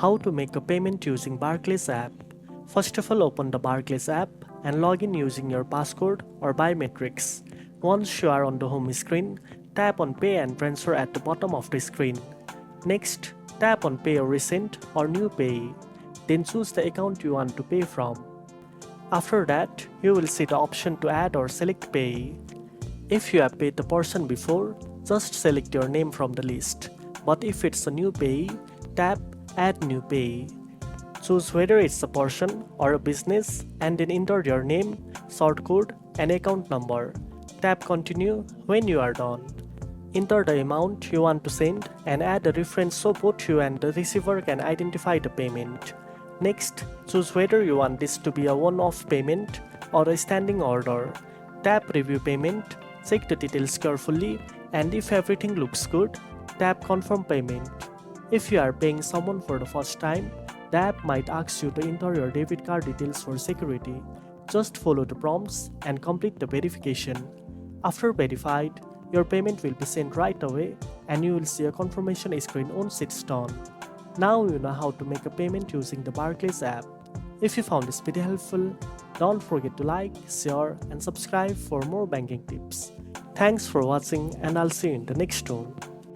How to make a payment using Barclays app. First of all, open the Barclays app and log in using your passcode or biometrics. Once you are on the home screen, tap on Pay and Transfer at the bottom of the screen. Next, tap on Pay or Recent or New Payee. Then choose the account you want to pay from. After that, you will see the option to add or select payee. If you have paid the person before, just select your name from the list. But if it's a new payee, tap Add New Payee. Choose whether it's a person or a business and then enter your name, sort code and account number. Tap Continue when you are done. Enter the amount you want to send and add a reference so both you and the receiver can identify the payment. Next, choose whether you want this to be a one-off payment or a standing order. Tap Review Payment, check the details carefully, and if everything looks good, tap Confirm Payment. If you are paying someone for the first time, the app might ask you to enter your debit card details for security. Just follow the prompts and complete the verification. After verified, your payment will be sent right away and you will see a confirmation screen once it's done. Now you know how to make a payment using the Barclays app. If you found this video helpful, don't forget to like, share and subscribe for more banking tips. Thanks for watching and I'll see you in the next one.